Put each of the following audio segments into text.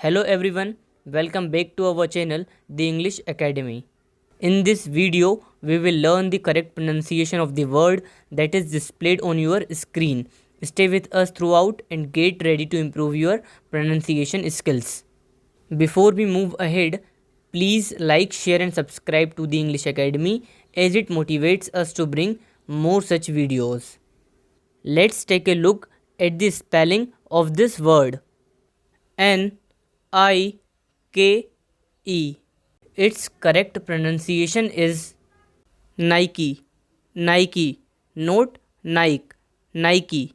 Hello everyone, welcome back to our channel The English Academy. In this video, we will learn the correct pronunciation of the word that is displayed on your screen. Stay with us throughout and get ready to improve your pronunciation skills. Before we move ahead, please like, share and subscribe to The English Academy as it motivates us to bring more such videos. Let's take a look at the spelling of this word. Nike. Its correct pronunciation is Nike, not Nike.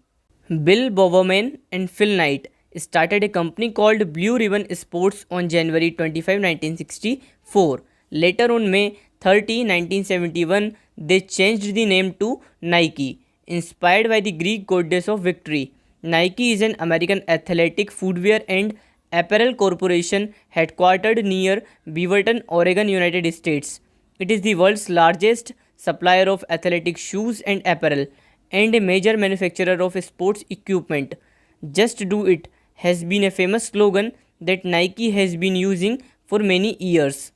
Bill Bowerman and Phil Knight started a company called Blue Ribbon Sports on January 25, 1964. Later on May 30, 1971, they changed the name to Nike, inspired by the Greek goddess of victory. Nike is an American athletic footwear and apparel corporation headquartered near Beaverton, Oregon, United States. It is the world's largest supplier of athletic shoes and apparel and a major manufacturer of sports equipment. Just Do It has been a famous slogan that Nike has been using for many years.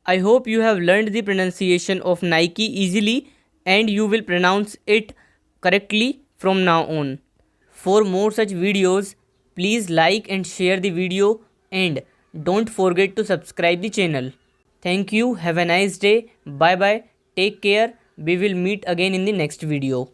I hope you have learned the pronunciation of Nike easily and you will pronounce it correctly from now on. For more such videos, please like and share the video and don't forget to subscribe the channel. Thank you. Have a nice day. Bye bye. Take care. We will meet again in the next video.